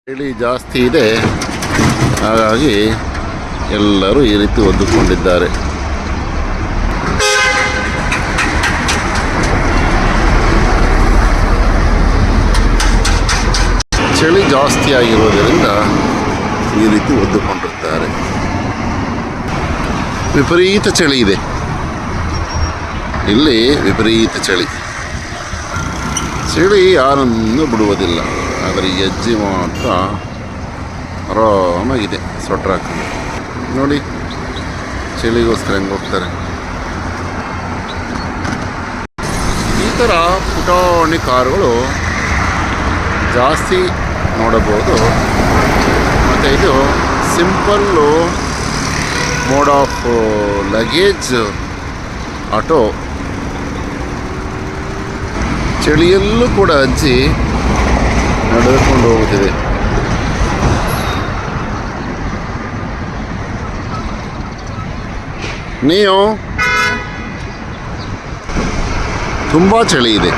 ಚಳಿ ಜಾಸ್ತಿ ಇದೆ, ಹಾಗಾಗಿ ಎಲ್ಲರೂ ಈ ರೀತಿ ಒದ್ದುಕೊಂಡಿದ್ದಾರೆ. ಚಳಿ ಜಾಸ್ತಿ ಆಗಿರುವುದರಿಂದ ಈ ರೀತಿ ಒದ್ದುಕೊಂಡಿರ್ತಾರೆ. ವಿಪರೀತ ಚಳಿ ಇದೆ ಇಲ್ಲಿ, ವಿಪರೀತ ಚಳಿ. ಚಳಿ ಯಾರನ್ನು ಬಿಡುವುದಿಲ್ಲ, ಆದರೆ ಈ ಅಜ್ಜಿ ಮಾತ್ರ ಆರಾಮಾಗಿದೆ ಸ್ವೆಟ್ರ್ ಹಾಕಿ. ನೋಡಿ ಚಳಿಗೋಸ್ಕರ ಹೆಂಗೆ ಹೋಗ್ತಾರೆ. ಈ ಥರ ಪುಟಾಣಿ ಕಾರುಗಳು ಜಾಸ್ತಿ ನೋಡಬಹುದು. ಮತ್ತು ಇದು simple mode of luggage auto. ಚಳಿಯಲ್ಲೂ ಕೂಡ ಅಜ್ಜಿ ನಡೆದುಕೊಂಡು ಹೋಗುತ್ತಿದೆ. ನೀವು ತುಂಬ ಚಳಿ ಇದೆ.